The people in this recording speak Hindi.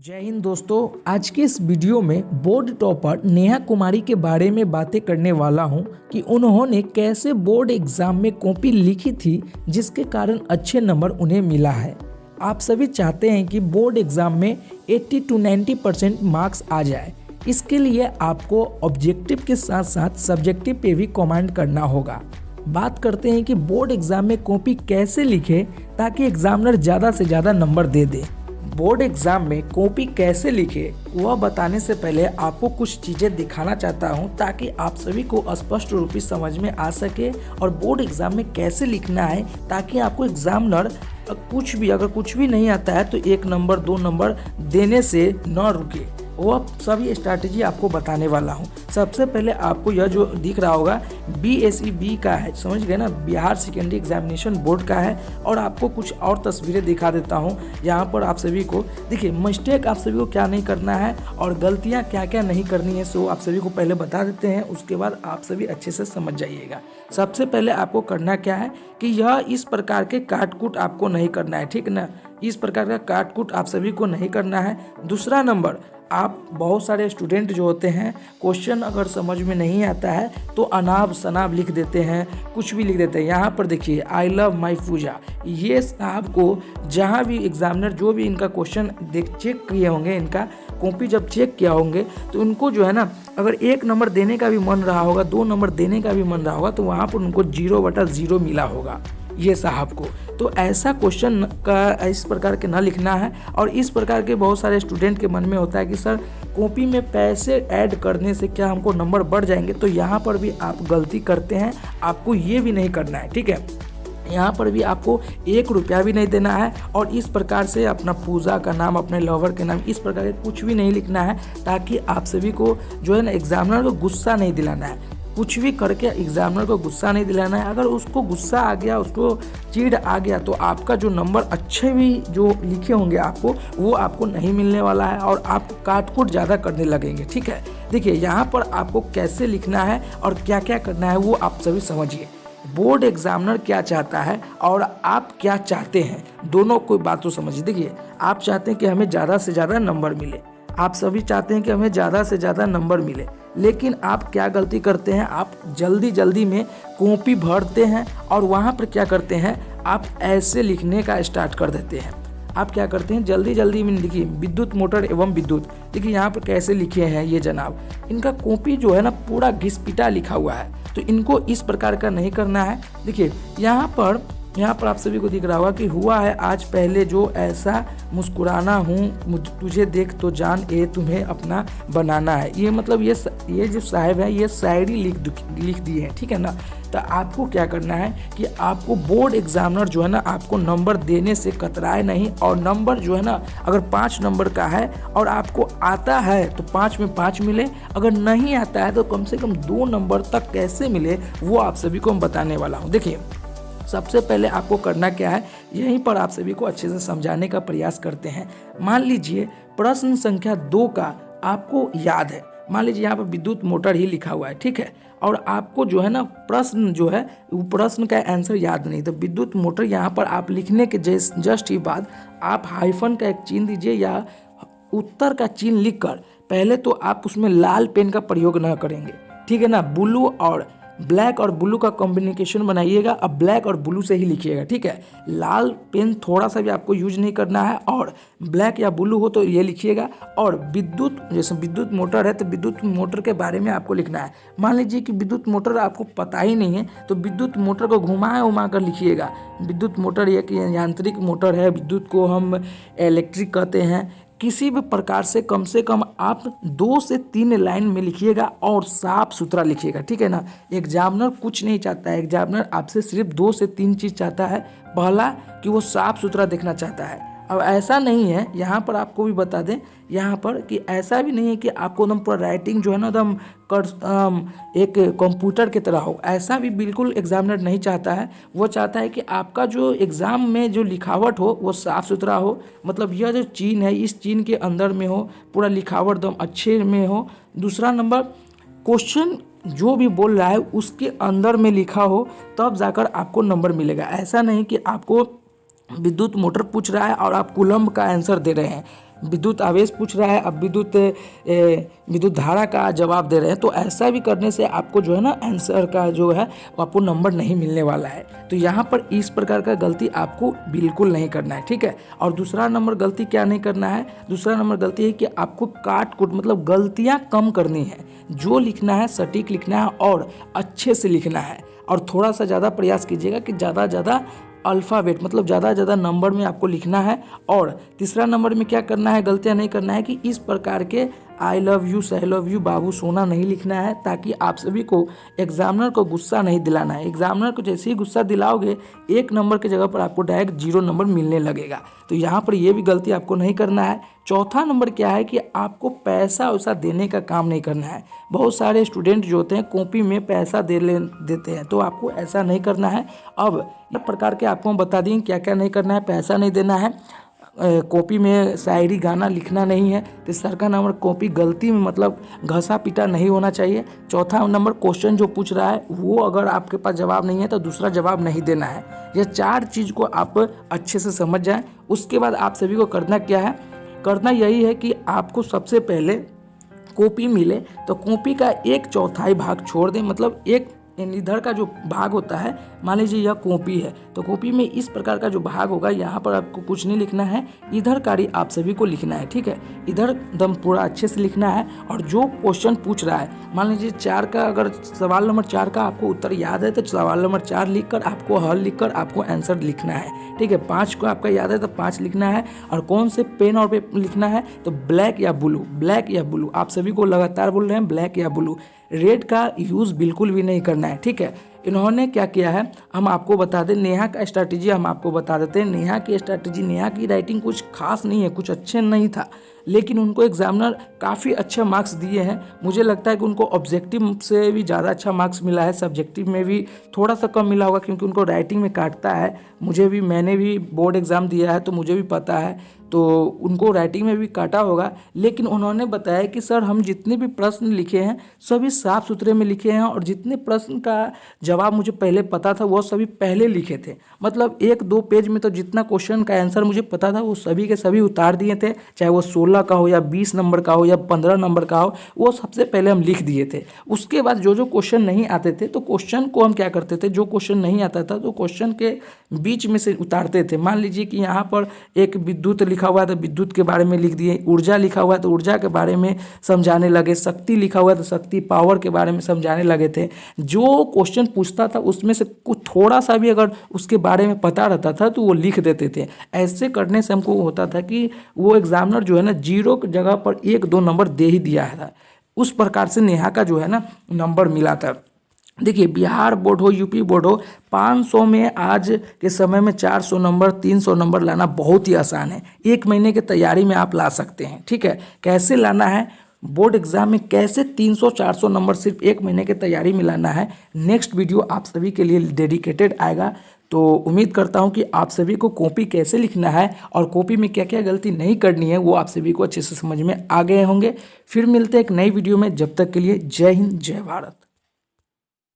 जय हिंद दोस्तों, आज के इस वीडियो में बोर्ड टॉपर नेहा कुमारी के बारे में बातें करने वाला हूं कि उन्होंने कैसे बोर्ड एग्जाम में कॉपी लिखी थी जिसके कारण अच्छे नंबर उन्हें मिला है। आप सभी चाहते हैं कि बोर्ड एग्जाम में 80 to 90% मार्क्स आ जाए। इसके लिए आपको ऑब्जेक्टिव के साथ साथ सब्जेक्टिव पे भी कमेंट करना होगा। बात करते हैं कि बोर्ड एग्जाम में कॉपी कैसे लिखे ताकि एग्जामिनर ज़्यादा से ज़्यादा नंबर दे दे। बोर्ड एग्जाम में कॉपी कैसे लिखे वह बताने से पहले आपको कुछ चीज़ें दिखाना चाहता हूं ताकि आप सभी को स्पष्ट रूप से समझ में आ सके और बोर्ड एग्जाम में कैसे लिखना है ताकि आपको एग्जामिनर अगर कुछ भी नहीं आता है तो 1 नंबर 2 नंबर देने से न रुके। वह सभी स्ट्रैटेजी आपको बताने वाला हूं। सबसे पहले आपको यह जो दिख रहा होगा BSEB का है, समझ गए ना, बिहार सेकेंडरी एग्जामिनेशन बोर्ड का है। और आपको कुछ और तस्वीरें दिखा देता हूं। यहाँ पर आप सभी को देखिए मिस्टेक आप सभी को क्या नहीं करना है और गलतियाँ क्या क्या नहीं करनी है, सो आप सभी को पहले बता देते हैं, उसके बाद आप सभी अच्छे से समझ जाइएगा। सबसे पहले आपको करना क्या है कि यह इस प्रकार के काटकूट आपको नहीं करना है, ठीक ना। इस प्रकार का काटकूट आप सभी को नहीं करना है। दूसरा नंबर, आप बहुत सारे स्टूडेंट जो होते हैं क्वेश्चन अगर समझ में नहीं आता है तो अनाब शनाब लिख देते हैं, कुछ भी लिख देते हैं। यहाँ पर देखिए आई लव माई पूजा, ये आपको जहाँ भी एग्जामिनर जो भी इनका क्वेश्चन चेक किए होंगे, इनका कॉपी जब चेक किया होंगे तो उनको जो है ना, अगर 1 नंबर देने का भी मन रहा होगा, 2 नंबर देने का भी मन रहा होगा तो वहाँ पर उनको 0/0 मिला होगा ये साहब को। तो ऐसा क्वेश्चन का इस प्रकार के ना लिखना है। और इस प्रकार के बहुत सारे स्टूडेंट के मन में होता है कि सर कॉपी में पैसे ऐड करने से क्या हमको नंबर बढ़ जाएंगे, तो यहाँ पर भी आप गलती करते हैं। आपको ये भी नहीं करना है, ठीक है। यहाँ पर भी आपको 1 रुपया भी नहीं देना है और इस प्रकार से अपना पूजा का नाम, अपने लवर के नाम, इस प्रकार के कुछ भी नहीं लिखना है ताकि आप सभी को जो है ना एग्जामिनर को गुस्सा नहीं दिलाना है। कुछ भी करके एग्जामिनर को गुस्सा नहीं दिलाना है। अगर उसको गुस्सा आ गया, उसको चिढ़ आ गया तो आपका जो नंबर अच्छे भी जो लिखे होंगे आपको, वो आपको नहीं मिलने वाला है और आप काटकूट ज़्यादा करने लगेंगे, ठीक है। देखिए यहाँ पर आपको कैसे लिखना है और क्या क्या करना है वो आप सभी समझिए। बोर्ड एग्जामिनर क्या चाहता है और आप क्या चाहते हैं, दोनों कोई बात तो समझिए। देखिए आप चाहते हैं कि हमें ज़्यादा से ज़्यादा नंबर मिले, आप सभी चाहते हैं कि हमें ज़्यादा से ज़्यादा नंबर मिले, लेकिन आप क्या गलती करते हैं, आप जल्दी में कॉपी भरते हैं और वहाँ पर क्या करते हैं, आप ऐसे लिखने का स्टार्ट कर देते हैं। आप क्या करते हैं, जल्दी में लिखिए विद्युत मोटर एवं विद्युत। देखिए यहाँ पर कैसे लिखे हैं ये जनाब, इनका कॉपी जो है ना पूरा घिसपिटा लिखा हुआ है, तो इनको इस प्रकार का नहीं करना है। देखिए यहाँ पर आप सभी को दिख रहा होगा कि हुआ है आज पहले जो ऐसा मुस्कुराना हूँ तुझे देख तो जान ये तुम्हें अपना बनाना है। ये मतलब ये जो साहब है ये शायरी लिख दी है, ठीक है ना। तो आपको क्या करना है कि आपको बोर्ड एग्जामिनर जो है ना आपको नंबर देने से कतराए नहीं। और नंबर जो है ना अगर 5 नंबर का है और आपको आता है तो 5 में 5 मिले, अगर नहीं आता है तो कम से कम 2 नंबर तक कैसे मिले वो आप सभी को मैं बताने वाला हूँ। देखिए सबसे पहले आपको करना क्या है, यहीं पर आप सभी को अच्छे से समझाने का प्रयास करते हैं। मान लीजिए प्रश्न संख्या 2 का आपको याद है, मान लीजिए यहाँ पर विद्युत मोटर ही लिखा हुआ है, ठीक है। और आपको जो है ना प्रश्न जो है वो प्रश्न का आंसर याद नहीं, तो विद्युत मोटर यहाँ पर आप लिखने के जस्ट ही बाद आप हाइफन का एक चिन्ह दीजिए या उत्तर का चिन्ह लिखकर पहले तो आप उसमें लाल पेन का प्रयोग न करेंगे, ठीक है ना। ब्लू और ब्लैक और ब्लू का कॉम्बिनेशन बनाइएगा, अब ब्लैक और ब्लू से ही लिखिएगा, ठीक है। लाल पेन थोड़ा सा भी आपको यूज नहीं करना है और ब्लैक या ब्लू हो तो ये लिखिएगा। और विद्युत, जैसे विद्युत मोटर है तो विद्युत मोटर के बारे में आपको लिखना है। मान लीजिए कि विद्युत मोटर आपको पता ही नहीं है तो विद्युत मोटर को घुमा कर लिखिएगा। विद्युत मोटर एक यांत्रिक मोटर है, विद्युत को हम इलेक्ट्रिक कहते हैं। किसी भी प्रकार से कम आप 2 से 3 लाइन में लिखिएगा और साफ सुथरा लिखिएगा, ठीक है ना। एग्जामिनर कुछ नहीं चाहता है, एग्जामिनर आपसे सिर्फ 2 से 3 चीज़ चाहता है। पहला कि वो साफ सुथरा देखना चाहता है। अब ऐसा नहीं है, यहाँ पर आपको भी बता दें यहाँ पर कि ऐसा भी नहीं है कि आपको एकदम पूरा राइटिंग जो है ना एकदम एक कंप्यूटर की तरह हो, ऐसा भी बिल्कुल एग्जामिनर नहीं चाहता है। वो चाहता है कि आपका जो एग्ज़ाम में जो लिखावट हो वो साफ़ सुथरा हो, मतलब यह जो चिन्ह है इस चिन्ह के अंदर में हो, पूरा लिखावट एकदम अच्छे में हो। दूसरा नंबर, क्वेश्चन जो भी बोल रहा है उसके अंदर में लिखा हो, तब जाकर आपको नंबर मिलेगा। ऐसा नहीं कि आपको विद्युत मोटर पूछ रहा है और आप कूलम्ब का आंसर दे रहे हैं। विद्युत आवेश पूछ रहा है, अब विद्युत धारा का जवाब दे रहे हैं, तो ऐसा भी करने से आपको जो है ना आंसर का जो है आपको नंबर नहीं मिलने वाला है। तो यहाँ पर इस प्रकार का गलती आपको बिल्कुल नहीं करना है, ठीक है। और दूसरा नंबर गलती क्या नहीं करना है, दूसरा नंबर गलती है कि आपको काट कूट मतलब गलतियाँ कम करनी है। जो लिखना है सटीक लिखना है और अच्छे से लिखना है, और थोड़ा सा ज़्यादा प्रयास कीजिएगा कि ज़्यादा अल्फ़ाबेट मतलब ज़्यादा नंबर में आपको लिखना है। और तीसरा नंबर में क्या करना है, गलतियाँ नहीं करना है कि इस प्रकार के आई लव यू, सह लव यू, बाबू सोना नहीं लिखना है, ताकि आप सभी को एग्जामिनर को गुस्सा नहीं दिलाना है। एग्जामिनर को जैसे ही गुस्सा दिलाओगे 1 नंबर की जगह पर आपको डायरेक्ट 0 नंबर मिलने लगेगा। तो यहाँ पर ये भी गलती आपको नहीं करना है। चौथा नंबर क्या है कि आपको पैसा वैसा देने का काम नहीं करना है। बहुत सारे स्टूडेंट जो होते हैं कॉपी में पैसा देते हैं, तो आपको ऐसा नहीं करना है। अब इस प्रकार के आपको हम बता दें क्या क्या नहीं करना है। पैसा नहीं देना है, कॉपी में शायरी गाना लिखना नहीं है। तीसरा का नंबर कॉपी गलती में मतलब घसा पीटा नहीं होना चाहिए। चौथा नंबर क्वेश्चन जो पूछ रहा है वो अगर आपके पास जवाब नहीं है तो दूसरा जवाब नहीं देना है। ये 4 चीज़ को आप अच्छे से समझ जाएं। उसके बाद आप सभी को करना क्या है, करना यही है कि आपको सबसे पहले कॉपी मिले तो कॉपी का 1/4 भाग छोड़ दें। मतलब इधर का जो भाग होता है, मान लीजिए यह कॉपी है तो कॉपी में इस प्रकार का जो भाग होगा यहाँ पर आपको कुछ नहीं लिखना है, इधर कार्य आप सभी को लिखना है, ठीक है। इधर एकदम पूरा अच्छे से लिखना है। और जो क्वेश्चन पूछ रहा है, मान लीजिए 4 का अगर सवाल नंबर 4 का आपको उत्तर याद है तो सवाल नंबर 4 लिखकर आपको हल लिखकर आपको आंसर लिखना है, ठीक है। 5 को आपका याद है तो 5 लिखना है। और कौन से पेन और पेपर लिखना है तो ब्लैक या ब्लू, आप सभी को लगातार बोल रहे हैं ब्लैक या ब्लू। रेड का यूज़ बिल्कुल भी नहीं करना है, ठीक है। इन्होंने क्या किया है हम आपको बता दें, नेहा का स्ट्रैटेजी हम आपको बता देते हैं। नेहा की स्ट्रैटेजी, नेहा की राइटिंग कुछ खास नहीं है, कुछ अच्छे नहीं था, लेकिन उनको एग्जामिनर काफ़ी अच्छे मार्क्स दिए हैं। मुझे लगता है कि उनको ऑब्जेक्टिव से भी ज़्यादा अच्छा मार्क्स मिला है, सब्जेक्टिव में भी थोड़ा सा कम मिला होगा क्योंकि उनको राइटिंग में काटता है। मैंने भी बोर्ड एग्ज़ाम दिया है तो मुझे भी पता है, तो उनको राइटिंग में भी काटा होगा। लेकिन उन्होंने बताया कि सर हम जितने भी प्रश्न लिखे हैं सभी साफ सुथरे में लिखे हैं, और जितने प्रश्न का जवाब मुझे पहले पता था वो सभी पहले लिखे थे। मतलब 1-2 पेज में तो जितना क्वेश्चन का आंसर मुझे पता था वो सभी के सभी उतार दिए थे, चाहे वो 16 का हो या 20 नंबर का हो या 15 नंबर का हो, वो सबसे पहले हम लिख दिए थे। उसके बाद जो क्वेश्चन नहीं आते थे तो क्वेश्चन को हम क्या करते थे, जो क्वेश्चन नहीं आता था तो क्वेश्चन के बीच में से उतारते थे। मान लीजिए कि यहाँ पर एक विद्युत लिखा हुआ है तो विद्युत के बारे में लिख दिए, ऊर्जा लिखा हुआ है तो ऊर्जा के बारे में समझाने लगे, शक्ति लिखा हुआ है तो शक्ति पावर के बारे में समझाने लगे थे। जो क्वेश्चन पूछता था उसमें से कुछ थोड़ा सा भी अगर उसके बारे में पता रहता था तो वो लिख देते थे। ऐसे करने से हमको होता था कि वो एग्जामिनर जो है ना 0 की जगह पर 1-2 नंबर दे ही दिया था। उस प्रकार से नेहा का जो है ना नंबर मिला था। देखिए बिहार बोर्ड हो, यूपी बोर्ड हो, 500 में आज के समय में 400 नंबर 300 नंबर लाना बहुत ही आसान है। 1 महीने की तैयारी में आप ला सकते हैं, ठीक है। कैसे लाना है, बोर्ड एग्जाम में कैसे 300-400 नंबर सिर्फ 1 महीने की तैयारी में लाना है, नेक्स्ट वीडियो आप सभी के लिए डेडिकेटेड आएगा। तो उम्मीद करता हूं कि आप सभी को कॉपी कैसे लिखना है और कॉपी में क्या क्या गलती नहीं करनी है वो आप सभी को अच्छे से समझ में आ गए होंगे। फिर मिलते हैं एक नई वीडियो में, जब तक के लिए जय हिंद जय भारत।